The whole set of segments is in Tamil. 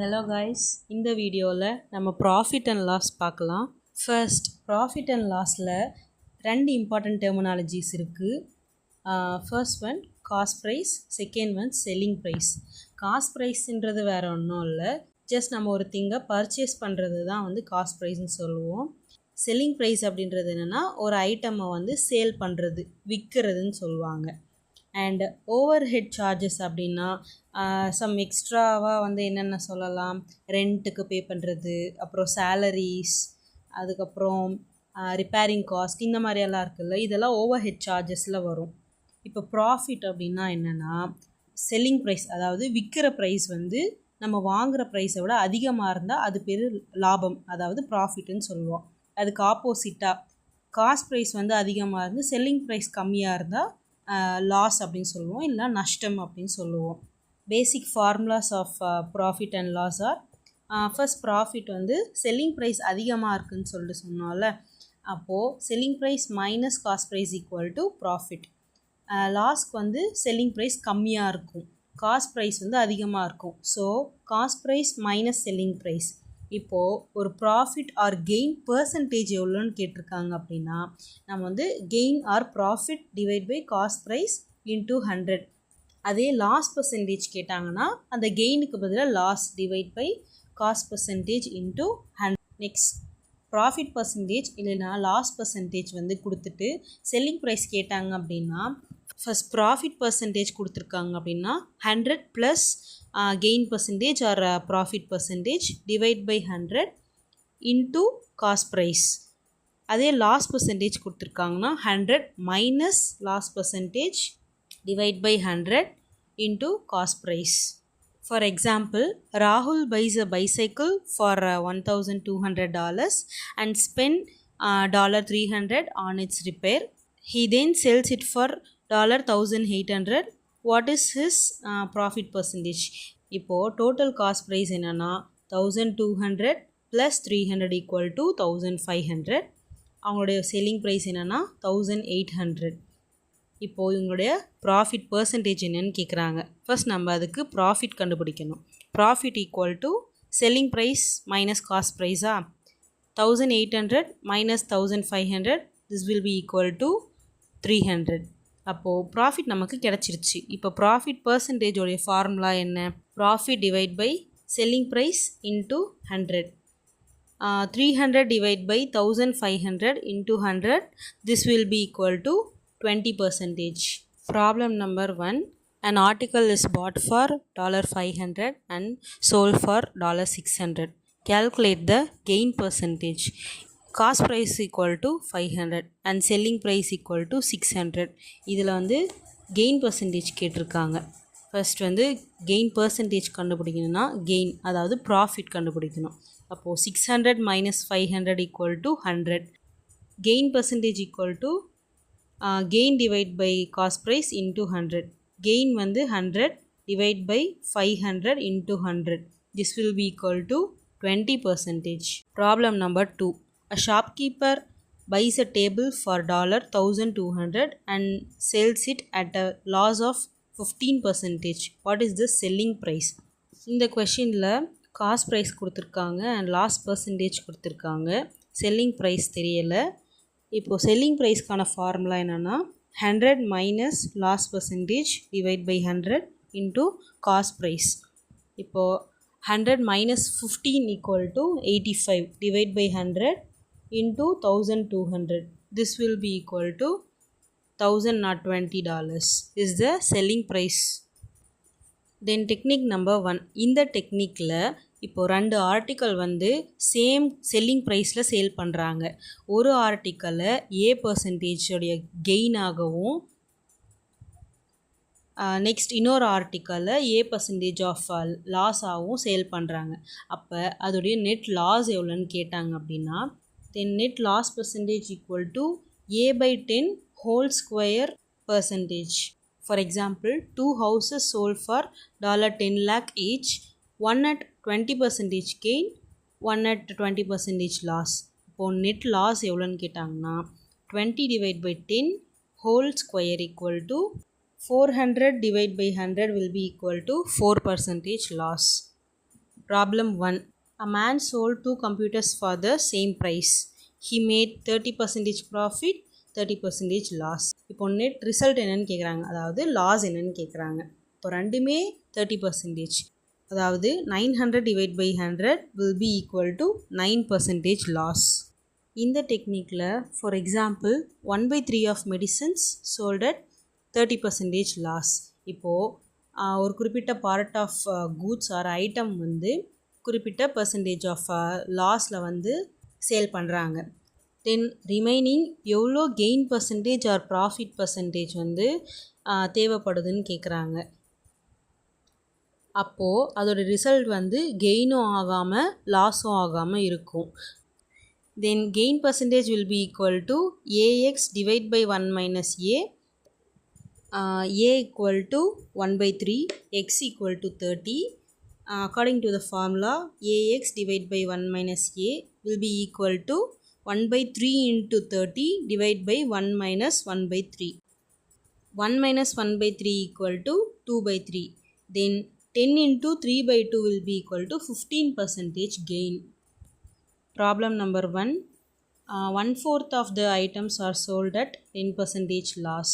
ஹலோ கைஸ், இந்த வீடியோவில் நம்ம ப்ராஃபிட் அண்ட் லாஸ் பார்க்கலாம். ஃபர்ஸ்ட், ப்ராஃபிட் அண்ட் லாஸில் ரெண்டு இம்பார்ட்டன்ட் டெர்மினாலஜிஸ் இருக்குது. First one cost price, second one selling price. Cost ப்ரைஸ்ன்றது வேறு ஒன்றும் இல்லை, ஜஸ்ட் நம்ம ஒரு திங்கை பர்ச்சேஸ் பண்ணுறது தான் காஸ்ட் ப்ரைஸ்ன்னு சொல்லுவோம். செல்லிங் ப்ரைஸ் அப்படின்றது என்னென்னா ஒரு ஐட்டமை சேல் பண்ணுறது, விற்கிறதுன்னு சொல்லுவாங்க. அண்ட் ஓவர் ஹெட் சார்ஜஸ் அப்படின்னா சம் எக்ஸ்ட்ராவாக என்னென்ன சொல்லலாம், ரெண்ட்டுக்கு பே பண்ணுறது, அப்புறம் சேலரிஸ், அதுக்கப்புறம் ரிப்பேரிங் காஸ்ட், இந்த மாதிரியெல்லாம் இருக்குல்ல, இதெல்லாம் ஓவர் ஹெட் சார்ஜஸில் வரும். இப்போ ப்ராஃபிட் அப்படின்னா என்னென்னா செல்லிங் ப்ரைஸ், அதாவது விற்கிற ப்ரைஸ் நம்ம வாங்குகிற ப்ரைஸை விட அதிகமாக இருந்தால் அது பேர் லாபம், அதாவது ப்ராஃபிட்டுன்னு சொல்லுவோம். அதுக்கு ஆப்போசிட்டாக காஸ்ட் ப்ரைஸ் அதிகமாக இருந்து செல்லிங் ப்ரைஸ் கம்மியாக இருந்தால் லாஸ் அப்படின்னு சொல்லுவோம், இல்லை நஷ்டம் அப்படின்னு சொல்லுவோம். Basic formulas of profit and loss are, first profit selling price அதிகமாக இருக்குதுன்னு சொல்லிட்டு சொன்னோம்ல, அப்போது selling price minus cost price equal to profit. லாஸ்க்கு செல்லிங் ப்ரைஸ் கம்மியாக இருக்கும், காஸ்ட் ப்ரைஸ் அதிகமாக இருக்கும். So cost price minus selling price. இப்போது ஒரு ப்ராஃபிட் ஆர் கெயின் பர்சன்டேஜ் எவ்வளோன்னு கேட்டிருக்காங்க அப்படின்னா நம்ம gain or profit divide by cost price into 100. அதே லாஸ் பர்சன்டேஜ் கேட்டாங்கன்னா அந்த கெயினுக்கு பதிலாக loss divide by cost percentage into 100. Next profit percentage இல்லைனா லாஸ் பர்சன்டேஜ் கொடுத்துட்டு செல்லிங் ப்ரைஸ் கேட்டாங்க அப்படின்னா ஃபர்ஸ்ட் ப்ராஃபிட் பர்சன்டேஜ் கொடுத்துருக்காங்க அப்படின்னா 100 plus gain percentage or profit percentage divide by 100 into cost price. அதே லாஸ் பர்சன்டேஜ் கொடுத்துருக்காங்கன்னா 100 minus loss percentage divide by 100 into cost price. For example, Rahul buys a bicycle for $1,200 and spend $300 on its repair. He then sells it for $1,800. What is his profit percentage? இப்போது டோட்டல் காஸ்ட் ப்ரைஸ் என்னென்னா 1,200 ப்ளஸ் 300 ஈக்குவல் டு 1,500. அவங்களுடைய செல்லிங் ப்ரைஸ் என்னென்னா 1,800. இப்போது இவங்களுடைய ப்ராஃபிட் பர்சன்டேஜ் என்னன்னு கேட்குறாங்க. ஃபர்ஸ்ட் நம்ம அதுக்கு ப்ராஃபிட் கண்டுபிடிக்கணும். Profit equal to selling price minus cost ப்ரைஸா, 1,800 minus 1,500, this will be equal to 300. அப்போது ப்ராஃபிட் நமக்கு கிடச்சிருச்சு. இப்போ ப்ராஃபிட் பர்சன்டேஜோடைய ஃபார்முலா என்ன? Profit divide by selling price into 100. 300 divide by 1,500 into 100, this will be equal to 20%. Problem number 1. An article is bought for $500 and sold for $600. Calculate the gain percentage. Cost price equal to 500 and selling price equal to 600. இதில் gain percentage கேட்டிருக்காங்க. ஃபர்ஸ்ட் gain percentage கண்டுபிடிக்கணும்னா gain, அதாவது profit கண்டுபிடிக்கணும். அப்போது 600 minus 500 equal to 100. gain percentage equal to gain divide by cost price into 100. gain 100 divide by 500 into 100. This will be equal to 20%. Problem number 2. A shopkeeper buys a table for $1,200 and sells it at a loss of 15%. What is the selling price? இந்த கொஷினில் காஸ்ட் ப்ரைஸ் கொடுத்துருக்காங்க அண்ட் லாஸ் பர்சன்டேஜ் கொடுத்துருக்காங்க, செல்லிங் ப்ரைஸ் தெரியலை. இப்போது செல்லிங் ப்ரைஸ்க்கான ஃபார்முலா என்னென்னா 100 minus loss percentage divide by 100 into cost ப்ரைஸ். இப்போது 100 மைனஸ் 15 equal to 85 divide by 100 into 1,200. This will be equal to $1,020 is the selling price. Then technique number 1. இந்த டெக்னிக்கில் இப்போது ரெண்டு ஆர்டிக்கல் சேம் செல்லிங் ப்ரைஸில் சேல் பண்ணுறாங்க. ஒரு ஆர்டிக்கலை ஏ பர்சன்டேஜோடைய கெயினாகவும் நெக்ஸ்ட் இன்னொரு ஆர்டிக்கலை ஏ பர்சன்டேஜ் ஆஃப் லாஸாகவும் சேல் பண்ணுறாங்க. அப்போ அதோடைய நெட் லாஸ் எவ்வளோன்னு கேட்டாங்க அப்படின்னா then net loss percentage equal to A by 10 whole square percentage. For example, 2 houses sold for $10 lakh each, one at 20% gain, one at 20% loss. இப்போது நெட் லாஸ் எவ்வளோன்னு கேட்டாங்கன்னா 20 divide by 10 whole square equal to 400 divide by 100 will be equal to 4% loss. Problem 1. A man sold 2 computers for the same price. He made 30% profit, 30% loss. இப்போ நெட் ரிசல்ட் என்னன்னு கேட்குறாங்க, அதாவது லாஸ் என்னன்னு கேட்குறாங்க. இப்போ ரெண்டுமே 30%, அதாவது 900 divide by 100 will be equal to 9% loss. இந்த டெக்னிக்கில் for example 1/3 of medicines sold at 30% loss. இப்போது ஒரு குறிப்பிட்ட part of goods or item வந்து குறிப்பிட்ட பர்சன்டேஜ் ஆஃப் லாஸில் வந்து சேல் பண்ணுறாங்க. தென் ரிமைனிங் எவ்வளோ gain percentage or profit percentage வந்து தேவைப்படுதுன்னு கேட்குறாங்க. அப்போது அதோட ரிசல்ட் வந்து கெயினும் ஆகாமல் லாஸும் ஆகாமல் இருக்கும். Then gain percentage will be equal to A X divide by 1 minus a. A equal to 1/3, x equal to 30. According to the formula, ax divided by 1 minus a will be equal to 1/3 into 30 divided by 1 minus 1/3. 1 minus 1/3 equal to 2/3. Then 10 into 3/2 will be equal to 15% gain. Problem number 1. 1/4 of the items are sold at 10% loss.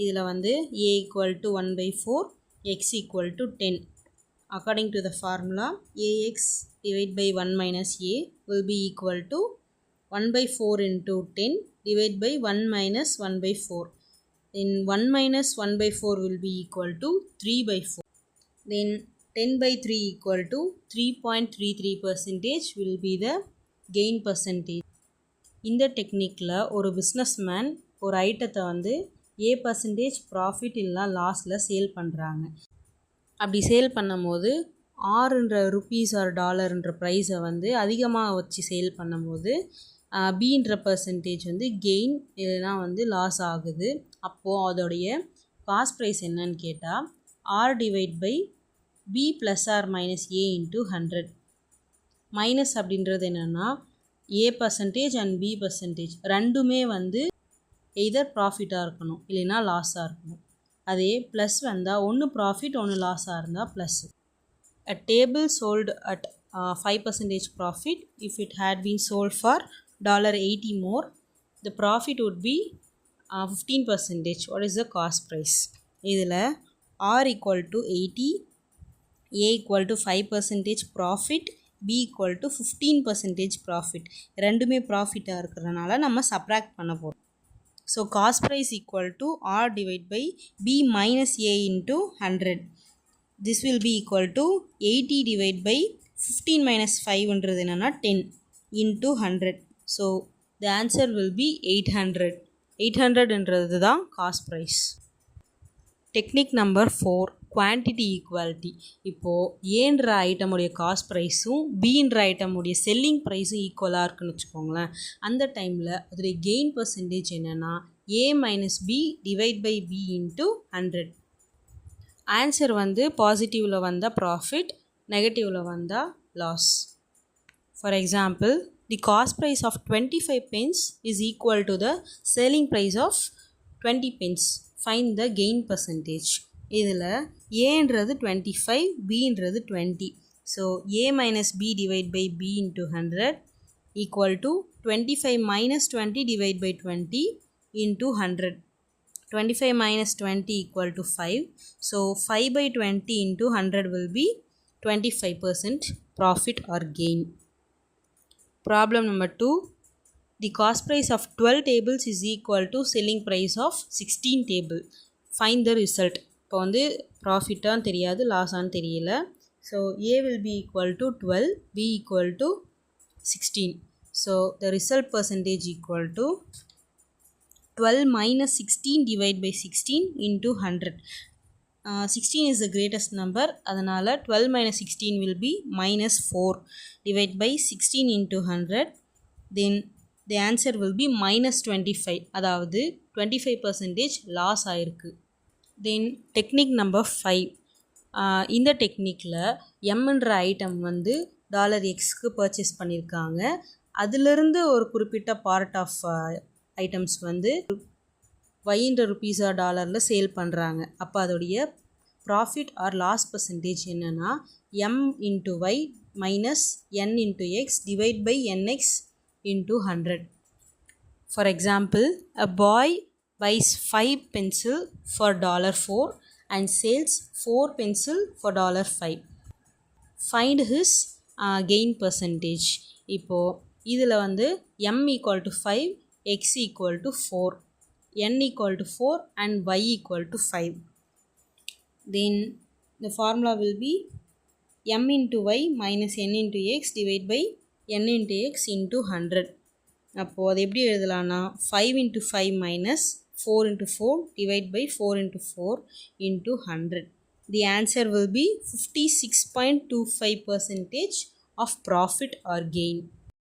இதில் வந்து a equal to 1/4, x equal to 10. According to the formula, ax divided by 1 minus a will be equal to 1/4 into 10 divided by 1 minus 1/4. Then 1 minus 1/4 will be equal to 3/4. Then 10/3 equal to 3.33% will be the gain percentage. இந்த டெக்னிக்கில் ஒரு பிஸ்னஸ்மேன் ஒரு ஐட்டத்தை வந்து A% ப்ராஃபிட் இல்லைனா லாஸில் சேல் பண்ணுறாங்க. அப்படி சேல் பண்ணும்போது ஆறுன்ற ருப்பீஸ் ஆர் டாலர்ன்ற ப்ரைஸை வந்து அதிகமாக வச்சு சேல் பண்ணும்போது பின்ற பர்சன்டேஜ் வந்து கெயின் இல்லைனா வந்து லாஸ் ஆகுது. அப்போது அதோடைய காஸ்ட் ப்ரைஸ் என்னன்னு கேட்டால் R divide by B plus R minus A into 100. Minus அப்படின்றது என்னென்னா A% அண்ட் B% ரெண்டுமே வந்து எய்தர் ப்ராஃபிட்டாக இருக்கணும் இல்லைனா லாஸாக இருக்கணும். அதே ப்ளஸ் வந்தால் ஒன்று ப்ராஃபிட் ஒன்று லாஸாக இருந்தால் plus. A table sold at 5% profit. If it had been sold for $80 more, the profit would be 15%. What is the cost price? இதில் R equal to 80, A equal to 5% profit, B equal to 15% profit. ரெண்டுமே ப்ராஃபிட்டாக இருக்கிறதுனால நம்ம சப்ராக்ட் பண்ண போகிறோம். So cost price equal to R divided by B minus A into 100. This will be equal to 80 divided by 15 minus 5 என்றது என்னன்னா 10 into 100. So the answer will be 800. 800 என்றது தான் cost price. Technique number 4, quantity equality. இப்போது ஏன்ற ஐட்டமுடைய காஸ்ட் ப்ரைஸும் பின்ற ஐட்டமுடைய செல்லிங் ப்ரைஸும் ஈக்குவலாக இருக்குன்னு வச்சுக்கோங்களேன். அந்த டைமில் அதோடைய கெயின் பர்சன்டேஜ் என்னென்னா A minus B divide by B into 100. Answer வந்து பாசிட்டிவில் வந்தால் ப்ராஃபிட், நெகட்டிவில் வந்தால் loss. For example, the cost price of 25 pence is equal to the selling price of 20 pence. Find the gain percentage. இதில் ஏன்றது 25, பின்றது 20. So A minus B divide by B into 100 equal to 25 minus 20 divide by 20 into 100. 25 minus 20 equal to 5. So 5 by 20 into 100 will be 25% profit or gain. Problem number 2. The cost price of 12 tables is equal to selling price of 16 table. Find the result. இப்போ வந்து ப்ராஃபிட்டான்னு தெரியாது, லாஸான்னு தெரியல. So A will be equal to 12, B equal to 16. So the result percentage equal to 12 minus 16 divided by 16 into 100. 16 is the greatest number, அதனால் 12 minus 16 will be minus 4 divided by 16 into 100. Then the answer will be minus 25, அதாவது 25% லாஸ் ஆயிருக்கு. தென் டெக்னிக் நம்பர் 5. இந்த டெக்னிக்கில் எம்ன்ற ஐட்டம் வந்து $Xக்கு பர்ச்சேஸ் பண்ணியிருக்காங்க. அதிலிருந்து ஒரு குறிப்பிட்ட பார்ட் ஆஃப் ஐட்டம்ஸ் வந்து $Y ருப்பீஸா டாலரில் சேல் பண்ணுறாங்க. அப்போ அதோடைய ப்ராஃபிட் ஆர் லாஸ் பர்சன்டேஜ் என்னன்னா m into y minus n into x divide by nx into 100. For example, a boy buys 5 pencil for $4 and sells 4 pencil for $5. Find his gain percentage. இப்போது இதில் வந்து m equal to 5, x equal to 4, n equal to 4 and y equal to 5. Then the formula will be m into y minus n into x divided by n into x into 100. அப்போது அது எப்படி எழுதலாம்னா 5 into 5 minus 4 into 4 divided by 4 into 4 into 100. The answer will be 56.25% of profit or gain.